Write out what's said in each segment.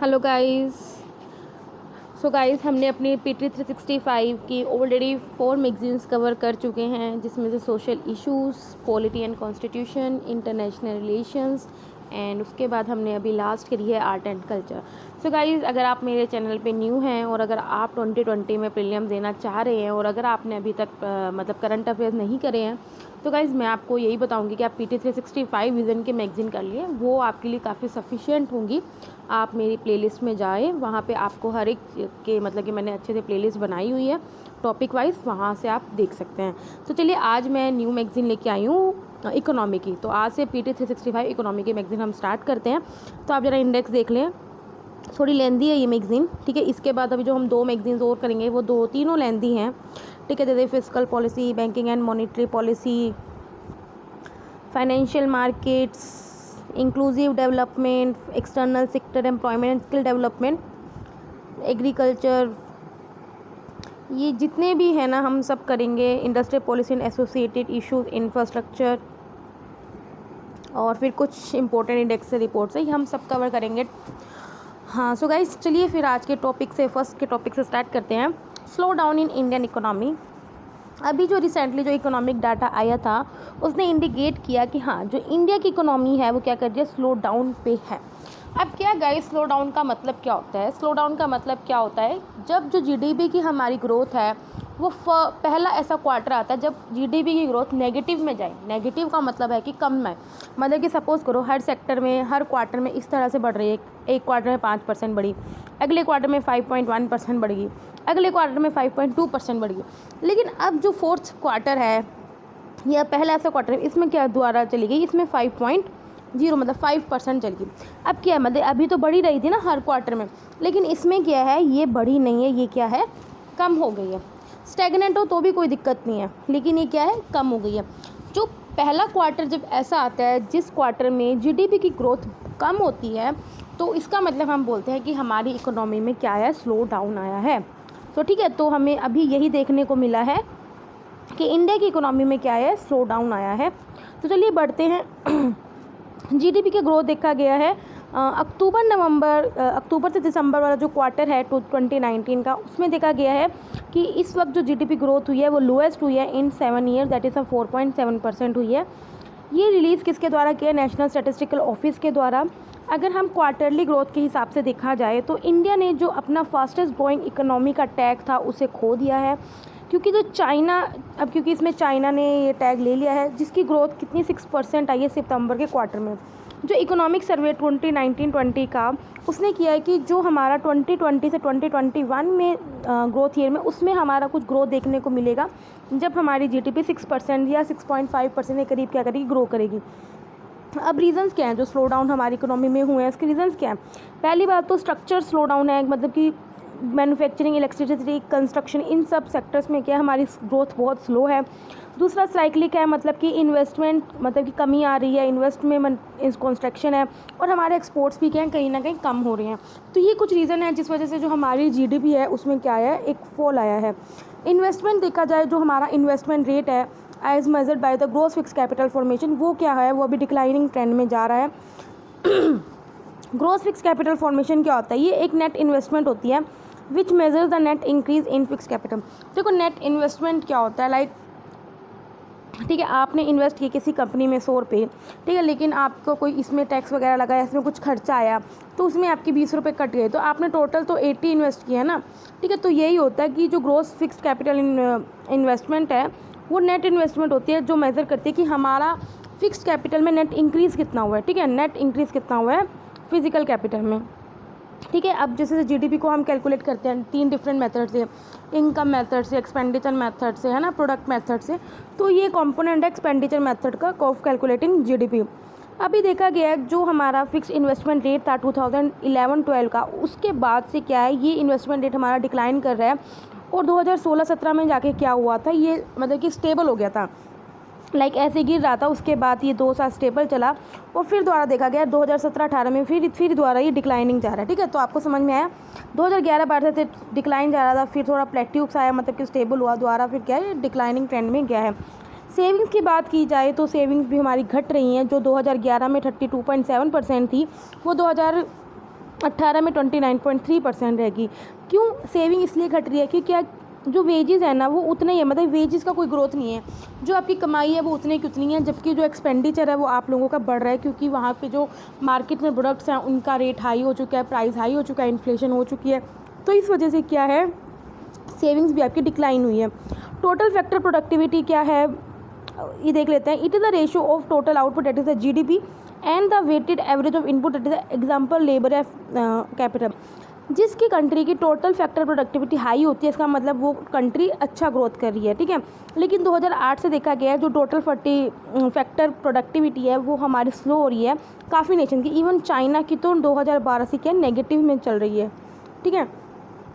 Hello guys. हमने अपनी PT 365 की ऑलरेडी 4 मैगजीन्स कवर कर चुके हैं, जिसमें से social issues, polity and constitution, international relations and उसके बाद हमने अभी लास्ट करी है art and culture. So guys, अगर आप मेरे चैनल पे न्यू हैं और अगर आप 2020 में प्रीलिम्स देना चाह रहे हैं और अगर आपने अभी तक मतलब करंट अफेयर्स नहीं करे हैं, तो गाइज़ मैं आपको यही बताऊंगी कि आप पीटी 365 विज़न के मैगज़ीन कर लिए, वो आपके लिए काफ़ी सफिशिएंट होंगी। आप मेरी प्लेलिस्ट में जाएं, वहाँ पे आपको हर एक के मतलब कि मैंने अच्छे से प्लेलिस्ट बनाई हुई है टॉपिक वाइज, वहाँ से आप देख सकते हैं। तो चलिए, आज मैं न्यू मैगज़ीन लेके आई हूँ इकोनॉमी की। तो आज से पीटी 365 इकोनॉमी की मैगज़ीन हम स्टार्ट करते हैं। तो आप ज़रा इंडेक्स देख लें, थोड़ी लेंदी है ये मैगज़ीन, ठीक है। इसके बाद अभी जो हम 2 मैगज़ीन्स और करेंगे वो तीनों लेंदी हैं, ठीक है। जैसे fiscal policy, banking and monetary policy, financial markets, inclusive development, external sector employment and skill development, agriculture, ये जितने भी हैं ना हम सब करेंगे। Industrial policy and associated issues, infrastructure और फिर कुछ इंपॉर्टेंट इंडेक्स से रिपोर्ट्स है, ये हम सब कवर करेंगे। हाँ, सो गाइस, चलिए फिर आज के टॉपिक से फर्स्ट के टॉपिक से स्टार्ट करते हैं। Slow down in Indian economy. अभी जो रिसेंटली जो इकोनॉमिक डाटा आया था उसने इंडिकेट किया कि हाँ, जो इंडिया की इकोनॉमी है वो क्या कर रही है, स्लो डाउन पे है। अब क्या गाइस, स्लो डाउन का मतलब क्या होता है? स्लो डाउन का मतलब क्या होता है, जब जो जीडीपी की हमारी ग्रोथ है वो पहला ऐसा क्वार्टर आता है जब जीडीपी की ग्रोथ नेगेटिव में जाए। नेगेटिव का मतलब है कि कम है, मतलब कि सपोज़ करो हर सेक्टर में हर क्वार्टर में इस तरह से बढ़ रही है। एक क्वार्टर में 5% बढ़ी, अगले क्वार्टर में 5.1% बढ़ेगी, अगले क्वार्टर में 5.2% बढ़ेगी। लेकिन अब जो फोर्थ क्वार्टर है या पहला ऐसा क्वार्टर है, इसमें क्या द्वारा चली गई, इसमें 5.0 मतलब 5% चल गई। अब क्या है, मतलब अभी तो बढ़ी रही थी ना हर क्वार्टर में, लेकिन इसमें क्या है, ये बढ़ी नहीं है, ये क्या है, कम हो गई है। स्टैग्नेंट हो तो भी कोई दिक्कत नहीं है, लेकिन ये क्या है, कम हो गई है। जो पहला क्वार्टर जब ऐसा आता है जिस क्वार्टर में जीडीपी की ग्रोथ कम होती है, तो इसका मतलब हम बोलते हैं कि हमारी इकोनॉमी में क्या है, स्लो डाउन आया है। तो ठीक है, तो हमें अभी यही देखने को मिला है कि इंडिया की इकोनॉमी में क्या है, स्लो डाउन आया है। तो चलिए बढ़ते हैं। जीडीपी की ग्रोथ देखा गया है अक्टूबर से दिसंबर वाला जो क्वार्टर है 2019 का, उसमें देखा गया है कि इस वक्त जो जीडीपी ग्रोथ हुई है वो लोएस्ट हुई है इन 7 ईयर्स, दैट इज़ 4.7% हुई है। ये रिलीज़ किसके द्वारा किया, नेशनल स्टैटिस्टिकल ऑफिस के द्वारा। अगर हम क्वार्टरली ग्रोथ के हिसाब से देखा जाए तो इंडिया ने जो अपना फास्टेस्ट ग्रोइंग इकोनॉमी का टैग था उसे खो दिया है, क्योंकि जो चाइना, अब क्योंकि इसमें चाइना ने ये टैग ले लिया है, जिसकी ग्रोथ कितनी 6% आई है सितंबर के क्वार्टर में। जो इकोनॉमिक सर्वे 2019-20 का उसने किया है कि जो हमारा 2020 से 2021 में ग्रोथ ईयर में, उसमें हमारा कुछ ग्रोथ देखने को मिलेगा जब हमारी जीडीपी 6% या 6.5% के करीब क्या करेगी, ग्रो करेगी। अब रीजंस क्या हैं जो स्लो डाउन हमारी इकोनॉमी में हुए हैं, इसके रीजंस क्या हैं? पहली बात तो स्ट्रक्चर स्लो डाउन है, मतलब कि मैन्युफैक्चरिंग, इलेक्ट्रिसिटी, कंस्ट्रक्शन, इन सब सेक्टर्स में क्या हमारी ग्रोथ बहुत स्लो है। दूसरा साइक्लिक है, मतलब कि इन्वेस्टमेंट, मतलब कि कमी आ रही है, इन्वेस्टमेंट कंस्ट्रक्शन है, और हमारे एक्सपोर्ट्स भी क्या हैं, कहीं ना कहीं कम हो रहे हैं। तो ये कुछ रीज़न है जिस वजह से जो हमारी जीडीपी है उसमें क्या है, एक फॉल आया है। इन्वेस्टमेंट देखा जाए, जो हमारा इन्वेस्टमेंट रेट है as measured by the gross fix capital formation, वो क्या है, वो अभी डिक्लाइनिंग ट्रेंड में जा रहा है। ग्रॉस फिक्स कैपिटल फॉर्मेशन क्या होता है? ये एक नेट इन्वेस्टमेंट होती है विच measures the net increase in fix capital. देखो, नेट इन्वेस्टमेंट क्या होता है, लाइक ठीक है, आपने इन्वेस्ट किया किसी कंपनी में 100 रुपये, ठीक है, लेकिन आपको कोई इसमें टैक्स वगैरह लगाया, इसमें कुछ खर्चा आया, तो उसमें आपके 20 रुपये कट गए, तो आपने टोटल तो 80 इन्वेस्ट किया है ना, ठीक है। तो यही होता है कि जो ग्रॉस फिक्स्ड कैपिटल इन्वेस्टमेंट है वो नेट इन्वेस्टमेंट होती है, जो मेज़र करती है कि हमारा फिक्स्ड कैपिटल में नेट इंक्रीज़ कितना हुआ है, ठीक है, नेट इंक्रीज़ कितना हुआ है फिजिकल कैपिटल में, ठीक है। अब जैसे जीडीपी को हम कैलकुलेट करते हैं 3 डिफरेंट मेथड से, इनकम मेथड से, एक्सपेंडिचर मेथड से, है ना, प्रोडक्ट मेथड से। तो ये कंपोनेंट है एक्सपेंडिचर मेथड का ऑफ कैलकुलेटिंग जीडीपी। अभी देखा गया है जो हमारा फिक्स इन्वेस्टमेंट रेट था 2011-12 का, उसके बाद से क्या है, ये इन्वेस्टमेंट रेट हमारा डिक्लाइन कर रहा है, और 2016-17 में जाके क्या हुआ था, ये मतलब कि स्टेबल हो गया था, लाइक ऐसे गिर रहा था। उसके बाद ये 2 साल स्टेबल चला, और फिर दोबारा देखा गया 2017-18 में फिर दोबारा ये डिक्लाइनिंग जा रहा है, ठीक है। तो आपको समझ में आया, 2011-12 से डिक्लाइन जा रहा था, फिर थोड़ा प्लेट्यूक्स आया, मतलब कि स्टेबल हुआ, दोबारा फिर क्या है, डिक्लाइनिंग ट्रेंड में गया है। सेविंग्स की बात की जाए तो सेविंग्स भी हमारी घट रही हैं, जो 2011 में 32.7% थी, वो 18 में 29.3% रहेगी। क्यों सेविंग इसलिए घट रही है कि क्या जो वेजेस है ना वो उतना ही है, मतलब वेजेस का कोई ग्रोथ नहीं है, जो आपकी कमाई है वो उतनी की उतनी है, जबकि जो एक्सपेंडिचर है वो आप लोगों का बढ़ रहा है, क्योंकि वहाँ पे जो मार्केट में प्रोडक्ट्स हैं उनका रेट हाई हो चुका है, प्राइस हाई हो चुका है, इन्फ्लेशन हो चुकी है। तो इस वजह से क्या है, सेविंग्स भी आपकी डिक्लाइन हुई है। टोटल फैक्टर प्रोडक्टिविटी क्या है ये देख लेते हैं। It is the ratio of total output that is the GDP and the weighted average of input that is the example labour of capital. जिसकी कंट्री की टोटल फैक्टर प्रोडक्टिविटी हाई होती है इसका मतलब वो कंट्री अच्छा ग्रोथ कर रही है, ठीक है। लेकिन 2008 से देखा गया है जो टोटल फैक्टर प्रोडक्टिविटी है वो हमारी स्लो हो रही है काफ़ी नेशन की। इवन चाइना की तो 2012 से क्या नेगेटिव में चल रही है, ठीक है।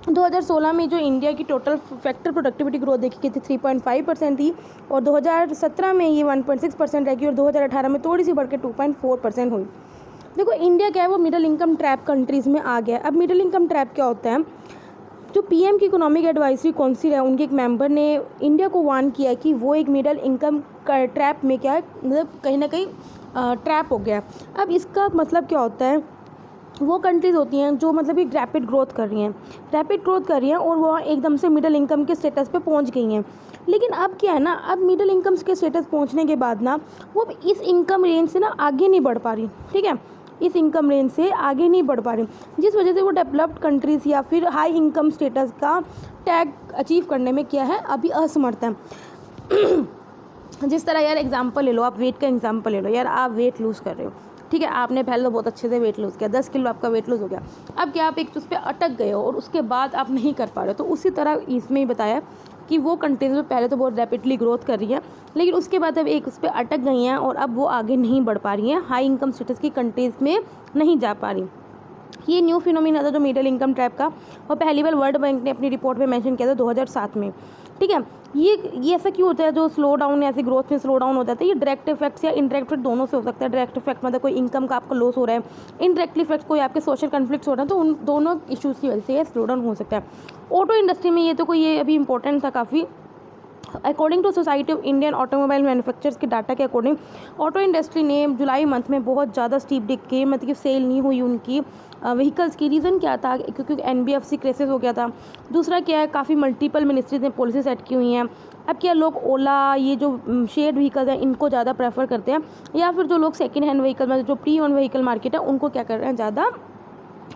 2016 में जो इंडिया की टोटल फैक्टर प्रोडक्टिविटी ग्रोथ देखी गई थी 3.5% थी, और 2017 में ये 1.6% रहेगी, और 2018 में थोड़ी सी बढ़ के 2.4% हुई। देखो इंडिया क्या है वो मिडिल इनकम ट्रैप कंट्रीज़ में आ गया। अब मिडिल इनकम ट्रैप क्या होता है, जो पीएम की इकोनॉमिक एडवाइजरी काउंसिल है उनके एक मेंबर ने इंडिया को वार्न किया कि वो एक मिडिल इनकम ट्रैप में क्या है, मतलब कहीं ना कहीं ट्रैप हो गया। अब इसका मतलब क्या होता है, वो कंट्रीज़ होती हैं जो मतलब कि रैपिड ग्रोथ कर रही हैं और वो एकदम से मिडिल इनकम के स्टेटस पे पहुंच गई हैं। लेकिन अब क्या है ना, अब मिडिल इनकम के स्टेटस पहुंचने के बाद ना वो इस इनकम रेंज से ना आगे नहीं बढ़ पा रही, ठीक है, इस इनकम रेंज से आगे नहीं बढ़ पा रही, जिस वजह से वो डेवलप्ड कंट्रीज़ या फिर हाई इनकम स्टेटस का टैग अचीव करने में क्या है अभी असमर्थ है। जिस तरह यार एग्जांपल ले लो, आप वेट का एग्जांपल ले लो यार, आप वेट लूज़ कर रहे हो, ठीक है, आपने पहले तो बहुत अच्छे से वेट लूज़ किया, 10 किलो आपका वेट लूज़ हो गया। अब क्या आप एक उस पर अटक गए हो और उसके बाद आप नहीं कर पा रहे हो, तो उसी तरह इसमें ही बताया कि वो कंट्रीज में पहले तो बहुत रैपिडली ग्रोथ कर रही है, लेकिन उसके बाद अब एक उस पर अटक गई हैं और अब वो आगे नहीं बढ़ पा रही हैं, हाई इनकम स्टेटस की कंट्रीज़ में नहीं जा पा रही। ये न्यू फिनोमिना था जो मिडिल इनकम ट्रैप का, और पहली बार वर्ल्ड बैंक ने अपनी रिपोर्ट में मेंशन किया था 2007 में, ठीक है। ये ऐसा क्यों होता है, जो स्लो डाउन ऐसे ग्रोथ में स्लो डाउन होता है, तो ये डायरेक्ट इफेक्ट्स या इनडायरेक्ट इफेक्ट दोनों से हो सकता है। डायरेक्ट इफेक्ट मतलब कोई इनकम का आपका लॉस हो रहा है, इनडायरेक्ट इफेक्ट कोई आपके सोशल कन्फ्लिक्ट्स हो रहे हैं, तो उन दोनों इशूज़ की वजह से ये स्लो डाउन हो सकता है। ऑटो इंडस्ट्री में ये अभी इंपॉर्टेंट था काफ़ी। According to society of Indian automobile manufacturers के डाटा के अकॉर्डिंग ऑटो इंडस्ट्री ने जुलाई मंथ में बहुत ज़्यादा स्टीप डिक्लेयर मतलब कि सेल नहीं हुई उनकी व्हीकल्स की। रीज़न क्या था, क्योंकि एनबीएफसी क्राइसिस हो गया था। दूसरा क्या है, काफ़ी मल्टीपल मिनिस्ट्रीज ने पॉलिसी सेट की हुई हैं। अब क्या लोग ओला ये जो शेयर्ड व्हीकल्स हैं इनको ज़्यादा प्रेफर करते हैं, या फिर जो लोग सेकेंड हैंड व्हीकल मतलब जो प्री ओन व्हीकल मार्केट है उनको क्या कर रहे हैं, ज़्यादा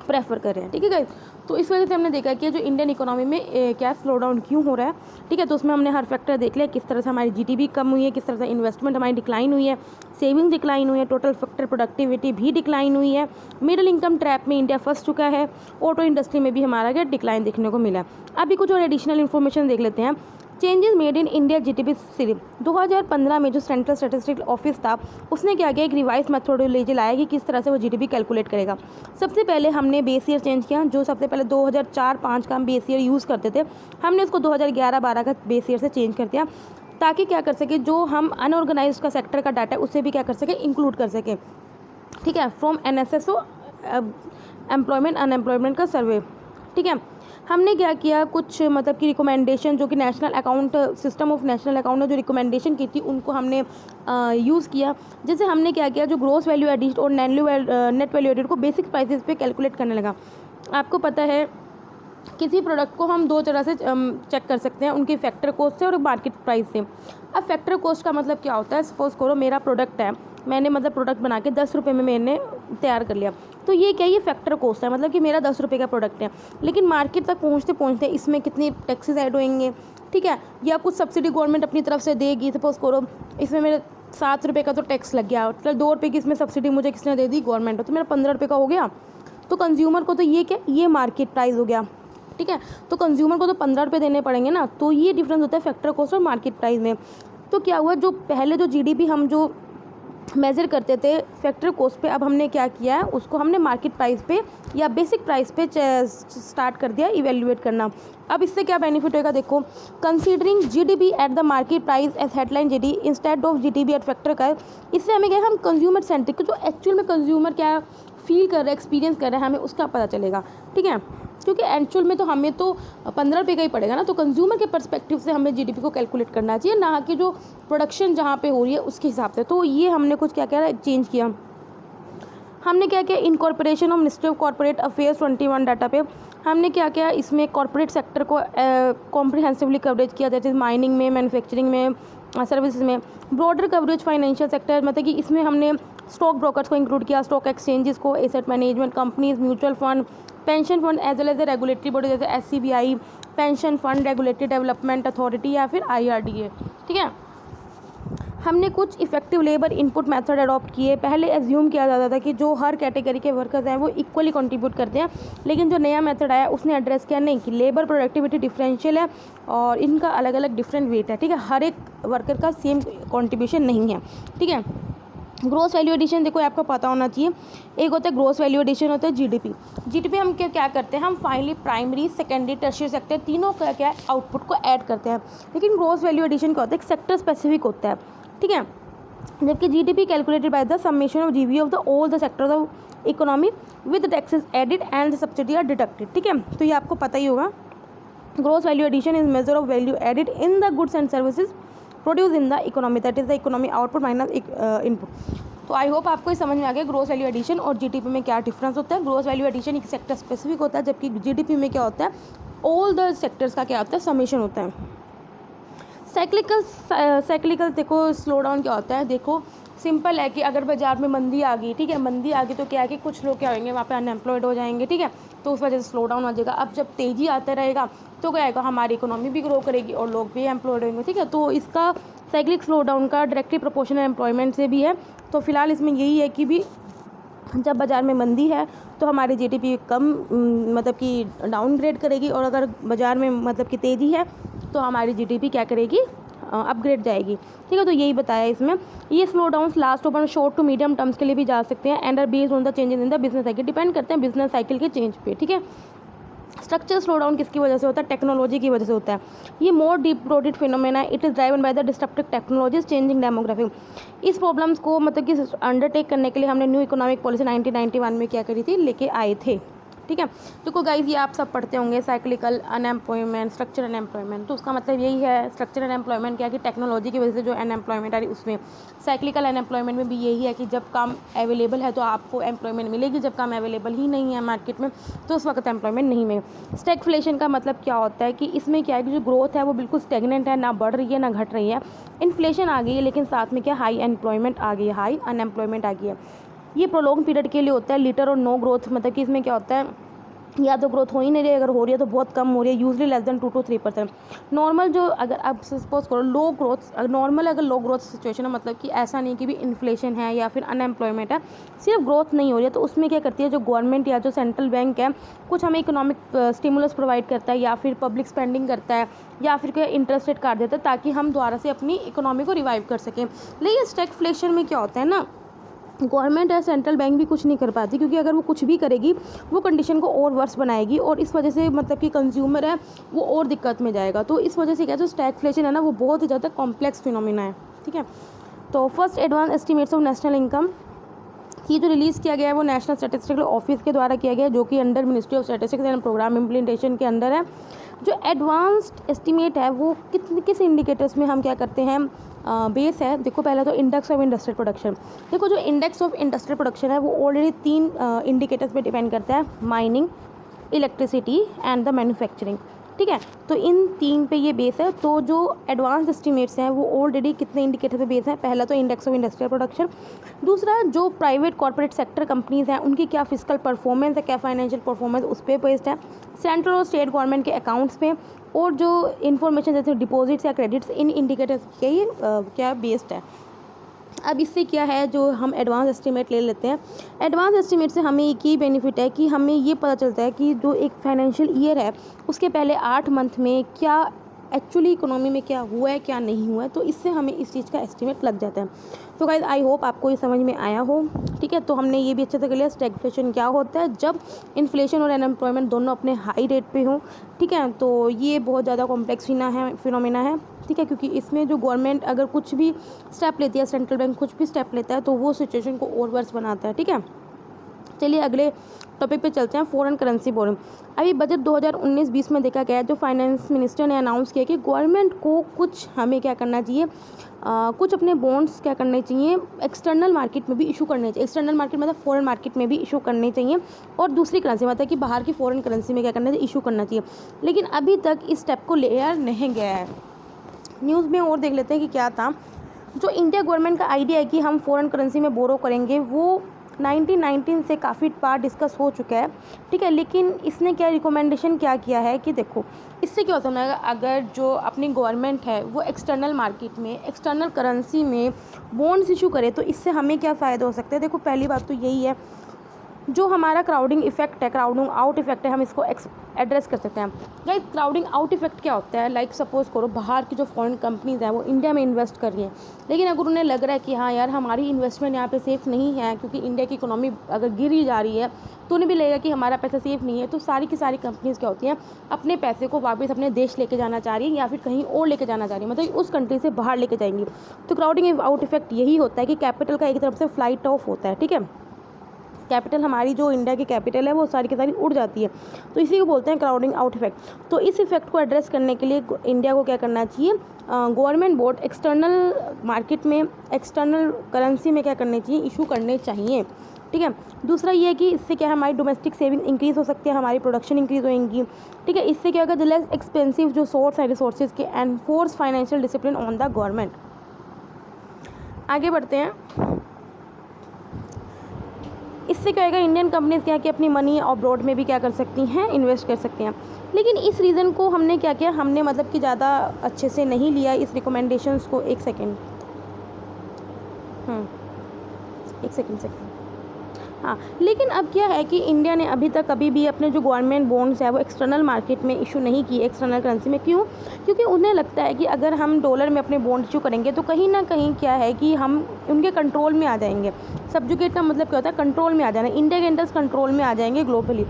प्रेफर कर रहे हैं, ठीक है गाइस। तो इस वजह से हमने देखा कि जो इंडियन इकोनॉमी में क्या स्लो डाउन क्यों हो रहा है, ठीक है। तो उसमें हमने हर फैक्टर देख लिया, किस तरह से हमारी जीडीपी कम हुई है, किस तरह से इन्वेस्टमेंट हमारी डिक्लाइन हुई है, सेविंग डिक्लाइन हुई है, टोटल फैक्टर प्रोडक्टिविटी भी डिक्लाइन हुई है, मिडिल इनकम ट्रैप में इंडिया फंस चुका है, ऑटो इंडस्ट्री में भी हमारा क्या डिक्लाइन देखने को मिला। अभी कुछ और एडिशनल इन्फॉर्मेशन देख लेते हैं। Changes made in India GDP series 2015 में जो सेंट्रल स्टैटिस्टिकल ऑफिस था उसने क्या किया, एक रिवाइज मेथोडोलॉजी लाया कि किस तरह से वो जीडीपी कैलकुलेट करेगा। सबसे पहले हमने बेस ईयर चेंज किया, जो सबसे पहले 2004-05 का हम बेस ईयर यूज़ करते थे, हमने उसको 2011-12 का बेस ईयर से चेंज कर दिया, ताकि क्या कर सके, जो हम अनऑर्गेनाइज्ड का सेक्टर का डाटा है उससे भी क्या कर सके, इंक्लूड कर सके, ठीक है, फ्रॉम एनएसएसओ एम्प्लॉयमेंट अनएम्प्लॉयमेंट का सर्वे, ठीक है। हमने क्या किया, कुछ मतलब कि रिकमेंडेशन जो कि national account system of national account ने जो रिकमेंडेशन की थी उनको हमने यूज़ किया। जैसे हमने क्या किया, जो ग्रोस वैल्यू एडिड और नेट वैल्यू एडिड को बेसिक प्राइसेस पे कैलकुलेट करने लगा। आपको पता है किसी प्रोडक्ट को हम दो तरह से चेक कर सकते हैं, उनकी फैक्टर कॉस्ट से और मार्केट प्राइस से। अब फैक्टर कॉस्ट का मतलब क्या होता है, सपोज करो मेरा प्रोडक्ट है, मैंने मतलब प्रोडक्ट बना के 10 रुपये में मैंने तैयार कर लिया, तो ये क्या, ये फैक्टर कॉस्ट है, मतलब कि मेरा 10 रुपये का प्रोडक्ट है, लेकिन मार्केट तक पहुँचते पहुँचते इसमें कितने टैक्सेस ऐड होंगे, ठीक है, या कुछ सब्सिडी गवर्नमेंट अपनी तरफ से देगी। सपोज करो इसमें मेरे 7 रुपये का तो टैक्स लग गया, मतलब 2 रुपये की इसमें सब्सिडी मुझे किसने दे दी, गवर्नमेंट, तो मेरा 15 रुपये का हो गया। तो कंज्यूमर को तो ये क्या, ये मार्केट प्राइस हो गया, ठीक है। तो कंज्यूमर को तो 15 रुपये देने पड़ेंगे ना, तो ये डिफरेंस होता है फैक्टर कॉस्ट और मार्केट प्राइस में। तो क्या हुआ, जो पहले जो जीडीपी हम जो मेज़र करते थे फैक्टर कॉस्ट पे, अब हमने क्या किया है, उसको हमने मार्केट प्राइस पे या बेसिक प्राइस पे स्टार्ट कर दिया इवेल्युएट करना। अब इससे क्या बेनिफिट होगा, देखो, considering GDP at the market price as headline GDP instead of GDP at factor का, इससे हमें क्या, हम कंज्यूमर सेंट्रिक जो एक्चुअल में कंज्यूमर क्या फील कर रहा है, एक्सपीरियंस कर रहा है, हमें उसका पता चलेगा, ठीक है, क्योंकि एक्चुअल में तो हमें तो 15 रुपये का ही पड़ेगा ना। तो कंज्यूमर के पर्सपेक्टिव से हमें जीडीपी को कैलकुलेट करना चाहिए, ना कि जो प्रोडक्शन जहाँ पे हो रही है उसके हिसाब से। तो ये हमने कुछ क्या कह रहा है, चेंज किया। हमने क्या किया, incorporation of ministry of corporate affairs 21 data पे हमने क्या किया, इसमें कॉर्पोरेट सेक्टर को कॉम्प्रिहेंसिवली कवरेज किया, जैसे माइनिंग में, मैन्युफैक्चरिंग में, सर्विसेज में। ब्रॉडर कवरेज फाइनेंशियल सेक्टर, मतलब कि इसमें हमने स्टॉक ब्रोकर्स को इंक्लूड किया, स्टॉक एक्सचेंजेस को, asset management companies, mutual fund, pension fund, as well as the regulatory body जैसे SCBI, pension fund regulatory development authority या फिर IRDA। ठीक है, हमने कुछ effective labour input method adopt किए। पहले एज्यूम किया जाता था कि जो हर कैटेगरी के वर्कर्स हैं वो इक्वली कंट्रीब्यूट करते हैं, लेकिन जो नया मेथड आया उसने एड्रेस किया नहीं कि लेबर प्रोडक्टिविटी डिफरेंशियल है और इनका अलग अलग डिफरेंट वेट है। ठीक है, हर एक वर्कर का सेम कंट्रीब्यूशन नहीं है। ठीक है, ग्रोस वैल्यू एडिशन देखो आपको पता होना चाहिए, एक होता है ग्रोस वैल्यू एडिशन, होता है GDP हम क्या करते हैं, हम finally primary, secondary, tertiary sector तीनों का क्या आउटपुट को ऐड करते हैं। लेकिन ग्रोस वैल्यू एडिशन क्या होता है, एक सेक्टर स्पेसिफिक होता है। ठीक है, जबकि GDP calculated by the summation of GVA of the all the sectors of economy with taxes added and subsidy are deducted. ठीक है, तो ये आपको पता ही होगा। Gross value addition is measure of value added in the goods and services produce in the economy, that is the economy output minus input. तो I hope आपको ये समझ में आ गया ग्रोस वैल्यू एडिशन और GDP में क्या डिफरेंस होता है। ग्रोस वैल्यू एडिशन एक सेक्टर स्पेसिफिक होता है, जबकि GDP में क्या होता है, ऑल द सेक्टर्स का क्या होता है, समेशन होता है। साइक्लिकल देखो स्लो डाउन क्या होता है, देखो सिंपल है कि अगर बाजार में मंदी आ गई, ठीक है, मंदी आ गई तो क्या है कि कुछ लोग क्या होंगे, वहाँ पे अनएम्प्लॉयड हो जाएंगे। ठीक है, तो उस वजह से स्लो डाउन आ जाएगा। अब जब तेज़ी आता रहेगा तो क्या आएगा, हमारी इकोनॉमी भी ग्रो करेगी और लोग भी एम्प्लॉयड होंगे। ठीक है, तो इसका साइक्लिक स्लो डाउन का डायरेक्टली प्रोपोर्शनल एम्प्लॉयमेंट से भी है। तो फिलहाल इसमें यही है कि भी जब बाज़ार में मंदी है तो हमारी GDP कम मतलब कि डाउनग्रेड करेगी, और अगर बाज़ार में मतलब कि तेज़ी है तो हमारी GDP क्या करेगी, अपग्रेड जाएगी। ठीक है, तो यही बताया इसमें। ये slow down last open short to medium terms के लिए भी जा सकते हैं and are based on the changes in the business cycle, depend करते हैं बिजनेस साइकिल के चेंज पे। ठीक है, स्ट्रक्चर स्लो डाउन किसकी वजह से होता है, टेक्नोलॉजी की वजह से होता है। ये more deep rooted phenomena, it is driven by the disruptive technologies changing demography. इस प्रॉब्लम्स को मतलब कि अंडरटेक करने के लिए हमने न्यू इकोनॉमिक पॉलिसी 1991 में क्या करी थी, लेके आए थे। ठीक है, देखो गाइस ये आप सब पढ़ते होंगे साइक्लिकल अनएम्प्लॉयमेंट, स्ट्रक्चर अनएम्प्लॉयमेंट। तो उसका मतलब यही है, स्ट्रक्चर अनएम्प्लॉयमेंट क्या है कि टेक्नोलॉजी की वजह से जो अनएम्प्लॉयमेंट आ रही उसमें। साइक्लिकल अनएम्प्लॉयमेंट में भी यही है कि जब काम अवेलेबल है तो आपको एम्प्लॉयमेंट मिलेगी, जब काम अवेलेबल ही नहीं है मार्केट में तो उस वक्त एम्प्लॉयमेंट नहीं मिलेगी। स्टैगफ्लेशन का मतलब क्या होता है कि इसमें क्या है कि जो ग्रोथ है वो बिल्कुल स्टेगनेंट है, ना बढ़ रही है ना घट रही है। इन्फ्लेशन आ गई है लेकिन साथ में क्या हाई एम्प्लॉयमेंट आ गई है, हाई अनएम्प्लॉयमेंट आ गई है। ये प्रोलॉन्ग पीरियड के लिए होता है। लिटर और नो ग्रोथ मतलब कि इसमें क्या होता है, या तो ग्रोथ हो ही नहीं रही है, अगर हो रही है तो बहुत कम हो रही है, usually less than 2 to 3%। Normal जो अगर आप सपोज करो लो ग्रोथ, नॉर्मल अगर लो ग्रोथ सिचुएशन है, मतलब कि ऐसा नहीं कि भी इन्फ्लेशन है या फिर अनएम्प्लॉयमेंट है, सिर्फ ग्रोथ नहीं हो रही है, तो उसमें क्या करती है जो गवर्नमेंट या जो सेंट्रल बैंक है कुछ हमें इकोनॉमिक स्टिमुलस प्रोवाइड करता है, या फिर पब्लिक स्पेंडिंग करता है, या फिर कोई इंटरेस्ट रेट काट देता है ताकि हम दोबारा से अपनी इकोनॉमी को रिवाइव कर सकें। लेकिन स्टैगफ्लेशन में क्या होता है ना, गवर्नमेंट या सेंट्रल बैंक भी कुछ नहीं कर पाती, क्योंकि अगर वो कुछ भी करेगी वो कंडीशन को और वर्स बनाएगी, और इस वजह से मतलब कि कंज्यूमर है वो और दिक्कत में जाएगा। तो इस वजह से क्या है, जो स्टैगफ्लेशन है ना वो बहुत ही ज़्यादा कॉम्प्लेक्स फिनोमिना है। ठीक है, तो first advance estimates of national income की जो रिलीज़ किया गया है वो नेशनल स्टैटिस्टिकल ऑफिस के द्वारा किया गया है, जो कि under ministry of statistics and programme implementation के अंदर है। जो एडवांस्ड एस्टिमेट है वो किस इंडिकेटर्स में हम क्या करते हैं, बेस है। देखो पहला तो इंडेक्स ऑफ इंडस्ट्रियल प्रोडक्शन। देखो जो इंडेक्स ऑफ इंडस्ट्रियल प्रोडक्शन है वो ऑलरेडी 3 इंडिकेटर्स पे डिपेंड करता है, mining, electricity and the manufacturing. ठीक है, तो इन 3 पे ये बेस है। तो जो एडवांस एस्टिमेट्स हैं वो ऑलरेडी कितने इंडिकेटर पे बेस है, पहला तो इंडेक्स ऑफ इंडस्ट्रियल प्रोडक्शन, दूसरा जो प्राइवेट कॉर्पोरेट सेक्टर कंपनीज़ हैं उनकी क्या फिजिकल परफॉर्मेंस है, क्या फाइनेंशियल परफॉर्मेंस उस पर बेस्ड है, सेंट्रल और स्टेट गवर्नमेंट के अकाउंट्स पे, और जो इन्फॉर्मेशन जैसे डिपॉजिट्स या क्रेडिट्स, इन इंडिकेटर्स के ये क्या बेस्ड है। अब इससे क्या है, जो हम एडवांस एस्टिमेट ले लेते हैं, एडवांस एस्टिमेट से हमें एक ही बेनिफिट है कि हमें ये पता चलता है कि जो एक फाइनेंशियल ईयर है उसके पहले 8 मंथ में क्या एक्चुअली इकोनॉमी में क्या हुआ है क्या नहीं हुआ है, तो इससे हमें इस चीज़ का एस्टिमेट लग जाता है। तो गाइस आई होप आपको ये समझ में आया हो। ठीक है, तो हमने ये भी अच्छे से कर लिया स्टैगफ्लेशन क्या होता है, जब इन्फ्लेशन और अनएम्प्लॉयमेंट दोनों अपने हाई रेट पे हों। ठीक है, तो ये बहुत ज़्यादा कॉम्प्लेक्स फिनोमेना है। ठीक है, क्योंकि इसमें जो गवर्नमेंट अगर कुछ भी स्टेप लेती है, सेंट्रल बैंक कुछ भी स्टेप लेता है तो वो सिचुएशन को और वर्स बनाता है। ठीक है, चलिए अगले टॉपिक पे चलते हैं, फॉरेन करेंसी बोरोइंग। अभी बजट 2019-20 में देखा गया है, जो फाइनेंस मिनिस्टर ने अनाउंस किया कि गवर्नमेंट को कुछ हमें क्या करना चाहिए, कुछ अपने बॉन्ड्स क्या करने चाहिए, एक्सटर्नल मार्केट में भी इशू करने चाहिए। एक्सटर्नल मार्केट मतलब फॉरेन मार्केट में भी इशू करने चाहिए, और दूसरी करेंसी मतलब कि बाहर की फॉरेन करेंसी में क्या करना चाहिए, इशू करना चाहिए। लेकिन अभी तक इस स्टेप को लिया नहीं गया है। न्यूज़ में और देख लेते हैं कि क्या था। जो इंडिया गवर्नमेंट का आइडिया है कि हम फॉरेन करेंसी में बोरो करेंगे, वो 1919 से काफ़ी बार डिस्कस हो चुका है, ठीक है। लेकिन इसने क्या रिकमेंडेशन क्या किया है कि देखो, इससे क्या होता है, अगर जो अपनी गवर्नमेंट है वो एक्सटर्नल मार्केट में एक्सटर्नल करेंसी में बॉन्ड्स इशू करे, तो इससे हमें क्या फ़ायदा हो सकता है। देखो पहली बात तो यही है, जो हमारा क्राउडिंग इफेक्ट है, क्राउडिंग आउट इफेक्ट है, हम इसको एड्रेस कर सकते हैं। गाइस क्राउडिंग आउट इफेक्ट क्या होता है, लाइक सपोज करो बाहर की जो फॉरेन कंपनीज़ हैं वो इंडिया में इन्वेस्ट कर रही हैं, लेकिन अगर उन्हें लग रहा है कि हाँ यार हमारी इन्वेस्टमेंट यहाँ पे सेफ़ नहीं है, क्योंकि इंडिया की इकोनॉमी अगर गिर ही जा रही है, तो उन्हें भी लगेगा कि हमारा पैसा सेफ़ नहीं है, तो सारी की सारी कंपनीज़ क्या होती हैं, अपने पैसे को वापस अपने देश लेके जाना चाह रही है, या फिर कहीं और लेके जाना चाह रही है, मतलब उस कंट्री से बाहर लेके जाएंगी। तो क्राउडिंग आउट इफेक्ट यही होता है कि कैपिटल का एक तरफ से फ्लाइट ऑफ होता है, ठीक है। कैपिटल, हमारी जो इंडिया की कैपिटल है वो सारी की सारी उड़ जाती है, तो इसी को बोलते हैं क्राउडिंग आउट इफेक्ट। तो इस इफेक्ट को एड्रेस करने के लिए इंडिया को क्या करना चाहिए, गवर्नमेंट बोर्ड एक्सटर्नल मार्केट में एक्सटर्नल करेंसी में क्या करने चाहिए, इशू करने चाहिए, ठीक है। दूसरा ये है कि इससे क्या है, हमारी डोमेस्टिक सेविंग इंक्रीज़ हो सकती है, हमारी प्रोडक्शन इंक्रीज़ होएंगी, ठीक है। इससे क्या होगा, द लेस एक्सपेंसिव जो सोर्स है रिसोर्सेज के, enforce financial discipline on the government. आगे बढ़ते हैं। इससे क्या होगा, इंडियन कंपनीज क्या है कि अपनी मनी अब्रॉड में भी क्या कर सकती हैं, इन्वेस्ट कर सकती हैं। लेकिन इस रीज़न को हमने क्या किया, हमने मतलब कि ज़्यादा अच्छे से नहीं लिया इस रिकमेंडेशंस को। एक सेकेंड हाँ, लेकिन अब क्या है कि इंडिया ने अभी तक कभी भी अपने जो गवर्नमेंट बॉन्ड्स है वो एक्सटर्नल मार्केट में इशू नहीं किए, एक्सटर्नल करेंसी में। क्यों? क्योंकि उन्हें लगता है कि अगर हम डॉलर में अपने बॉन्ड इशू करेंगे तो कहीं ना कहीं क्या है कि हम उनके कंट्रोल में आ जाएंगे। सब्जुगेट का मतलब क्या होता है, कंट्रोल में आ जाना, इंडिया के इंटरेस्ट कंट्रोल में आ जाएंगे ग्लोबली।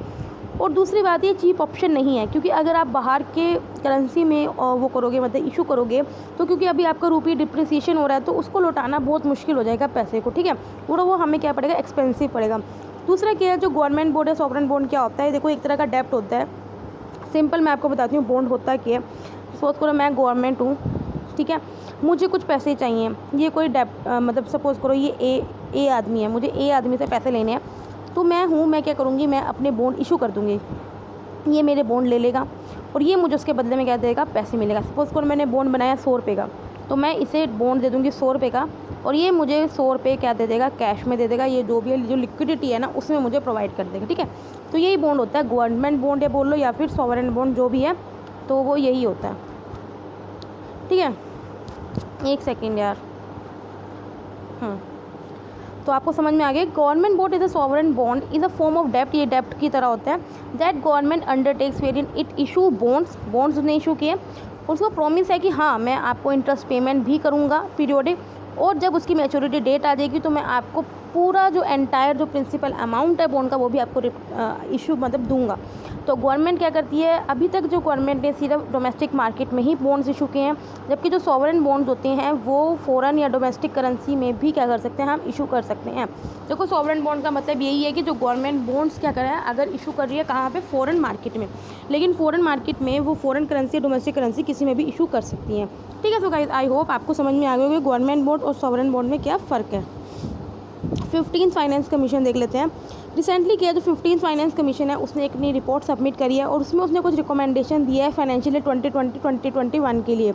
और दूसरी बात, ये चीप ऑप्शन नहीं है, क्योंकि अगर आप बाहर के करेंसी में वो करोगे, मतलब इशू करोगे, तो क्योंकि अभी आपका रुपये डिप्रिसिएशन हो रहा है, तो उसको लौटाना बहुत मुश्किल हो जाएगा पैसे को, ठीक है। वो हमें क्या पड़ेगा, एक्सपेंसिव पड़ेगा। दूसरा क्या है, जो गवर्नमेंट बॉन्ड है, सॉवरेन बॉन्ड क्या होता है, देखो एक तरह का डेप्ट होता है। सिंपल मैं आपको बताती हूँ बॉन्ड होता क्या है। सपोज करो मैं गवर्नमेंट हूँ, ठीक है, मुझे कुछ पैसे चाहिए, ये कोई डेप्ट मतलब सपोज करो ये ए आदमी है, मुझे ए आदमी से पैसे लेने हैं, तो मैं क्या करूँगी, मैं अपने बॉन्ड इशू कर दूँगी, ये मेरे बॉन्ड ले लेगा और ये मुझे उसके बदले में क्या देगा, पैसे मिलेगा। सपोज़ करो मैंने बॉन्ड बनाया 100 रुपये का, तो मैं इसे बॉन्ड दे दूँगी 100 रुपये का, और ये मुझे 100 रुपये क्या दे देगा, कैश में दे देगा। ये जो भी है, जो लिक्विडिटी है ना, उसमें मुझे प्रोवाइड कर देगा, ठीक है। तो यही बॉन्ड होता है, गवर्नमेंट बॉन्ड या बोल लो, या फिर सॉवरेन बॉन्ड, जो भी है, तो वो यही होता है, ठीक है। एक सेकेंड यार, तो आपको समझ में आ गया। Government bond is a sovereign bond is a form of डेप्ट, ये डेप्ट की तरह होता है, that government undertakes wherein it issue bonds उसने इशू किए, और उसका प्रॉमिस है कि हाँ मैं आपको इंटरेस्ट पेमेंट भी करूँगा पीरियोडिक, और जब उसकी मैच्योरिटी डेट आ जाएगी तो मैं आपको पूरा जो एंटायर जो प्रिंसिपल अमाउंट है बॉन्ड का वो भी आपको इशू मतलब दूंगा। तो गवर्नमेंट क्या करती है, अभी तक जो गवर्नमेंट ने सिर्फ डोमेस्टिक मार्केट में ही बॉन्ड्स इशू किए हैं, जबकि जो सॉवरेन बॉन्ड्स होते हैं वो फॉरेन या डोमेस्टिक करेंसी में भी क्या कर सकते हैं, हम इशू कर सकते हैं। देखो सॉवरेन बॉन्ड का मतलब यही है कि जो गवर्नमेंट बॉन्ड्स क्या कर रहा है, अगर इशू कर रही है कहाँ पे, फॉरेन मार्केट में, लेकिन फॉरेन मार्केट में वो फॉरेन करेंसी या डोमेस्टिक करेंसी किसी में भी इशू कर सकती हैं, ठीक है। सो गाइस आई होप आपको समझ में आ गया कि गवर्नमेंट बॉन्ड और सॉवरेन बॉन्ड में क्या फ़र्क है। 15th फाइनेंस कमीशन देख लेते हैं। रिसेंटली किया जो 15th फाइनेंस कमीशन है, उसने एक नई रिपोर्ट सबमिट करी है, और उसमें उसने कुछ रिकमेंडेशन दिया है फाइनेंशियल ईयर 2020-2021 के लिए।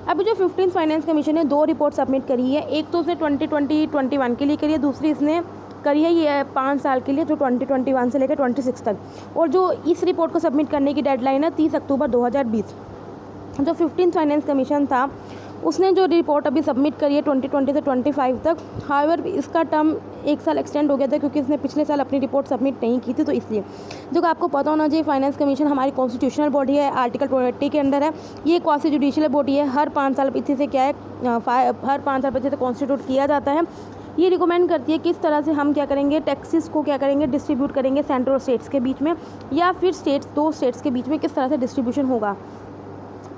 अभी जो 15th फाइनेंस कमीशन ने 2 रिपोर्ट सबमिट करी है, एक तो उसने 2020-21 के लिए करी है, दूसरी इसने करी है ये 5 साल के लिए, जो 2021 से लेकर 26 तक। और जो इस रिपोर्ट को सबमिट करने की डेडलाइन है 30 अक्टूबर 2020। जो 15th फाइनेंस कमीशन था, उसने जो रिपोर्ट अभी सबमिट करी है 2020 से 25 तक, हाउएवर इसका टर्म 1 साल एक्सटेंड हो गया था, क्योंकि इसने पिछले साल अपनी रिपोर्ट सबमिट नहीं की थी, तो इसलिए। जो आपको पता होना चाहिए, फाइनेंस कमीशन हमारी कॉन्स्टिट्यूशनल बॉडी है, आर्टिकल 280 के अंडर है, ये क्वासी जुडिशियल बॉडी है, हर 5 साल पीछे से क्या है, हर 5 साल पीछे से कॉन्स्टिट्यूट किया जाता है। ये रिकमेंड करती है किस तरह से हम क्या करेंगे, टैक्सेस को क्या करेंगे, डिस्ट्रीब्यूट करेंगे सेंटर और स्टेट्स के बीच में, या फिर दो स्टेट्स के बीच में किस तरह से डिस्ट्रीब्यूशन होगा।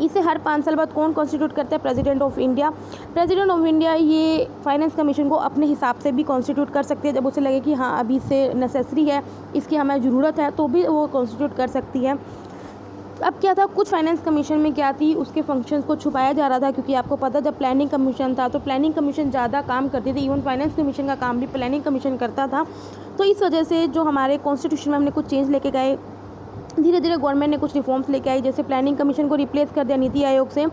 इसे हर 5 साल बाद कौन कॉन्स्टिट्यूट करता है? President of India. President of India ये फाइनेंस कमीशन को अपने हिसाब से भी कॉन्स्टिट्यूट कर सकती है, जब उसे लगे कि हाँ अभी से नेसेसरी है, इसकी हमें ज़रूरत है, तो भी वो कॉन्स्टिट्यूट कर सकती है। अब क्या था, कुछ फाइनेंस कमीशन में क्या थी, उसके फंक्शंस को छुपाया जा रहा था, क्योंकि आपको पता जब प्लानिंग कमीशन था तो प्लानिंग कमीशन ज़्यादा काम करती थी, इवन फाइनेंस कमीशन का काम भी प्लानिंग कमीशन करता था। तो इस वजह से जो हमारे कॉन्स्टिट्यूशन में हमने कुछ चेंज लेके गए, धीरे धीरे गवर्नमेंट ने कुछ रिफॉर्म्स लेके आई, जैसे प्लानिंग कमीशन को रिप्लेस कर दिया नीति आयोग से,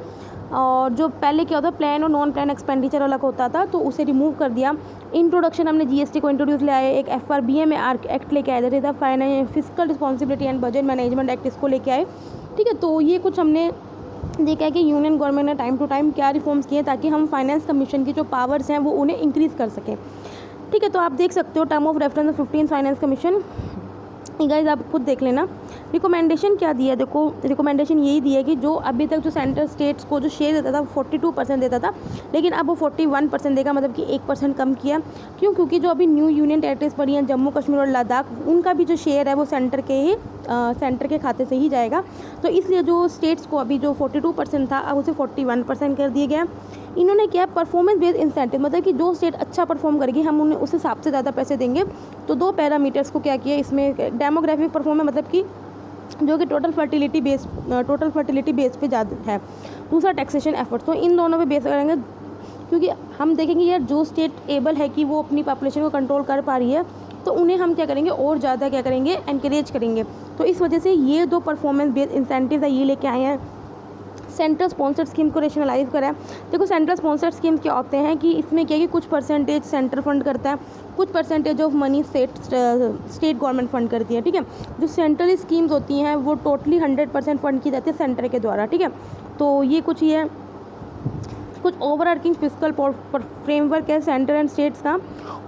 और जो पहले क्या होता प्लान और नॉन प्लान एक्सपेंडिचर अलग होता था तो उसे रिमूव कर दिया। इंट्रोडक्शन हमने जीएसटी को इंट्रोड्यूस ले आए, एक FRBM एक्ट लेके आए, that is the physical responsibility and budget management act, इसको लेके आए। ठीक है, तो ये कुछ हमने देखा है कि यूनियन गवर्नमेंट ने टाइम टू टाइम क्या रिफॉर्म्स किए ताकि हम फाइनेंस कमीशन की जो पावर्स हैं वो उन्हें इंक्रीज़ कर सकें। ठीक है, तो आप देख सकते हो term of reference 15 finance commission, guys आप खुद देख लेना। रिकमेंडेशन क्या दिया, देखो रिकमेंडेशन यही दिया कि जो अभी तक जो सेंटर स्टेट्स को जो शेयर देता था 42% देता था, लेकिन अब वो 41% देगा, मतलब कि 1% कम किया। क्यों? क्योंकि जो अभी न्यू यूनियन टेरिटरीज बनी हैं जम्मू कश्मीर और लद्दाख, उनका भी जो शेयर है वो सेंटर के खाते से ही जाएगा। तो इसलिए जो स्टेट्स को अभी जो 42% था अब उसे 41% कर दिया गया। इन्होंने क्या परफॉर्मेंस बेस्ड इंसेंटिव, मतलब कि जो स्टेट अच्छा परफॉर्म करेगी हम उन्हें उस हिसाब से ज़्यादा पैसे देंगे। तो 2 पैरामीटर्स को क्या किया इसमें, डेमोग्राफिक परफॉर्मेंस, मतलब कि जो कि टोटल फर्टिलिटी बेस पे ज़्यादा है। दूसरा टैक्सेशन एफर्ट, तो इन दोनों पे बेस करेंगे, क्योंकि हम देखेंगे यार जो स्टेट एबल है कि वो अपनी पॉपुलेशन को कंट्रोल कर पा रही है तो उन्हें हम क्या करेंगे और ज़्यादा क्या करेंगे, एनकरेज करेंगे। तो इस वजह से ये 2 परफॉर्मेंस बेस्ड इंसेंटिव है ये लेके आए हैं। सेंट्रल स्पॉन्सर्ड स्कीम को रेशनलाइज करें। देखो सेंट्रल स्पॉन्सर्ड स्कीम क्या होते हैं कि इसमें क्या है कि कुछ परसेंटेज सेंटर फंड करता है, कुछ percentage of money state government fund करती है। ठीक है, जो सेंट्रल स्कीम्स होती हैं वो टोटली 100% फंड की जाती है सेंटर के द्वारा। ठीक है, तो ये कुछ ही है, कुछ ओवरआर्चिंग फिस्कल फ्रेमवर्क है सेंटर एंड स्टेट्स का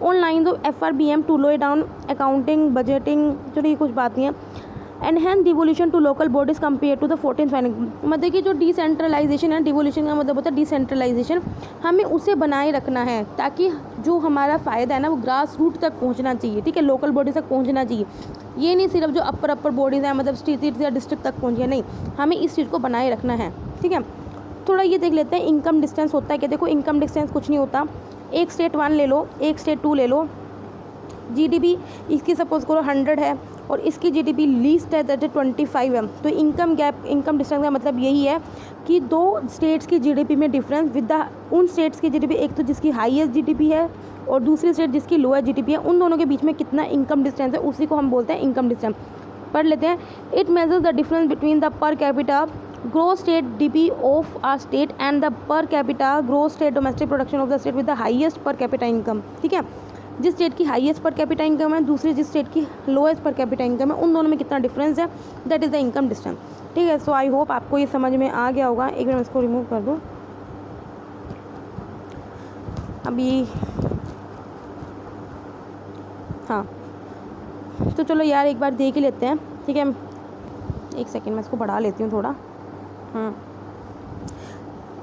on line of FRBM to low down accounting budgeting, चलो ये कुछ बातें हैं। Enhance devolution to local bodies compare to the 14th finance, मतलब कि जो डिसेंट्रलाइजेशन है, डिवोल्यूशन का मतलब होता है डिसेंट्रलाइजेशन, हमें उसे बनाए रखना है ताकि जो हमारा फ़ायदा है ना वो ग्रास रूट तक पहुंचना चाहिए। ठीक है, लोकल बॉडीज तक पहुंचना चाहिए, ये नहीं सिर्फ जो अपर बॉडीज़ हैं मतलब स्टेट या डिस्ट्रिक्ट तक पहुँचे, नहीं, हमें इस चीज़ को बनाए रखना है। ठीक है, थोड़ा ये देख लेते हैं इनकम डिस्टेंस होता है क्या। देखो इनकम डिस्टेंस कुछ नहीं होता, एक स्टेट 1 ले लो, एक स्टेट 2 ले लो, GDP इसकी सपोज करो 100 है और इसकी GDP लीस्ट है दैट 25 है। तो इनकम गैप, इनकम डिस्टेंस का मतलब यही है कि 2 स्टेट्स की GDP में डिफरेंस विद द उन स्टेट्स की GDP, एक तो जिसकी हाईएस्ट GDP है और दूसरी स्टेट जिसकी लोअर GDP है, उन दोनों के बीच में कितना इनकम डिस्टेंस है उसी को हम बोलते हैं इनकम डिस्टेंस। पढ़ लेते हैं। It measures the difference between the per capita growth state GDP of a state and the per capita growth state domestic production of the state with the highest per capita income. ठीक है, जिस state की highest per capita income है, दूसरी जिस state की lowest पर capita income है, उन दोनों में कितना डिफरेंस है, that is the income distance. ठीक है, सो आई होप आपको ये समझ में आ गया होगा। एक मिनट मैं इसको रिमूव कर दूँ अभी। हाँ, तो चलो यार एक बार देख ही लेते हैं। ठीक है, एक सेकेंड मैं इसको बढ़ा लेती हूँ थोड़ा।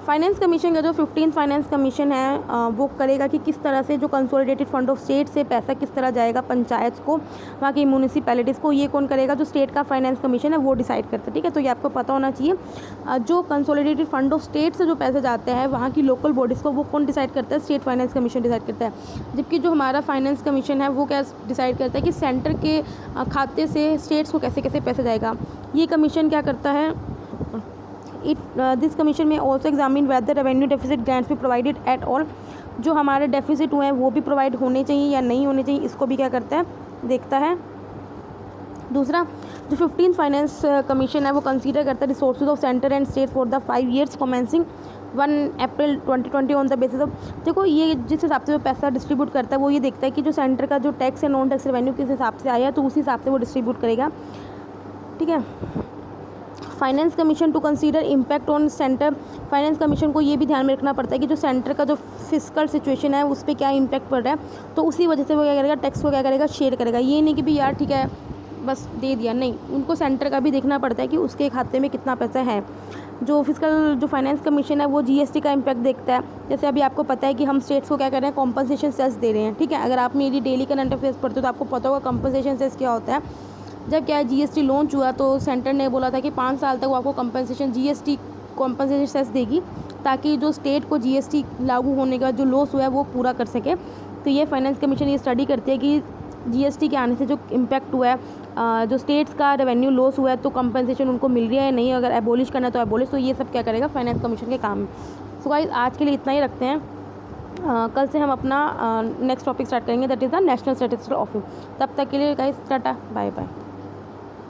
फाइनेंस कमीशन का जो 15th फाइनेंस कमीशन है वो करेगा कि किस तरह से जो कंसोलिडेटेड फंड ऑफ स्टेट से पैसा किस तरह जाएगा पंचायत को, वहाँ की म्यूनिसिपैलिटीज़ को, ये कौन करेगा, जो स्टेट का फाइनेंस कमीशन है वो डिसाइड करता है। ठीक है, तो ये आपको पता होना चाहिए। जो कंसोलिडेटेड फंड ऑफ स्टेट से जो पैसे जाते हैं वहाँ की लोकल बॉडीज़ को वो कौन डिसाइड करता है, स्टेट फाइनेंस कमीशन डिसाइड करता है। जबकि जो हमारा फाइनेंस कमीशन है वो क्या डिसाइड करता है कि सेंटर के खाते से स्टेट्स को कैसे कैसे पैसा जाएगा। ये कमीशन क्या करता है, दिस कमीशन में also examine whether revenue deficit grants भी प्रोवाइडेड एट ऑल, जो हमारे डेफिसिट हुए हैं वो भी प्रोवाइड होने चाहिए या नहीं होने चाहिए, इसको भी क्या करता है, देखता है। दूसरा, जो 15th फाइनेंस कमीशन है वो कंसीडर करता है resources of centre and state for the 5 years commencing 1 April 2020 on the basis of, देखो ये जिस हिसाब से वो पैसा डिस्ट्रीब्यूट करता है वो ये देखता है कि जो सेंटर का जो टैक्स है नॉन टैक्स रेवेन्यू किस हिसाब से आया है तो उसी हिसाब से वो डिस्ट्रीब्यूट करेगा। ठीक है, finance commission to consider impact on centre, finance commission को ये भी ध्यान में रखना पड़ता है कि जो सेंटर का जो फिजिकल सिचुएशन है उस पर क्या इम्पैक्ट पड़ रहा है, तो उसी वजह से वो क्या करेगा, टैक्स को क्या करेगा, शेयर करेगा। ये नहीं कि भी यार ठीक है बस दे दिया, नहीं, उनको सेंटर का भी देखना पड़ता है कि उसके खाते में कितना पैसा है। जो फिजिकल जो फाइनेंस कमीशन है वो GST का इम्पैक्ट देखता है। जैसे अभी आपको पता है कि हम स्टेट्स को क्या कर रहे हैं, कॉम्पनसेशन सेस दे रहे हैं। ठीक है, अगर आप मेरी डेली करंट अफेयर्स पढ़ते हो तो आपको पता होगा कॉम्पनसेशन सेस क्या होता है। जब क्या है GST लॉन्च हुआ तो सेंटर ने बोला था कि 5 साल तक वो आपको कंपनसेशन GST कॉम्पनसेशन सेस देगी, ताकि जो स्टेट को जीएसटी लागू होने का जो लॉस हुआ है वो पूरा कर सके। तो ये फाइनेंस कमीशन ये स्टडी करती है कि जीएसटी के आने से जो इम्पैक्ट हुआ है, जो स्टेट्स का रेवेन्यू लॉस हुआ है, तो कंपनसेशन उनको मिल रही है या नहीं, अगर एबोलिश करना है तो एबोलिश। तो ये सब क्या करेगा, फाइनेंस कमीशन के काम में। सो गाइस आज के लिए इतना ही रखते हैं। कल से हम अपना नेक्स्ट टॉपिक स्टार्ट करेंगे, that is the national statistical office. तब तक के लिए गाइस टाटा बाय बाय।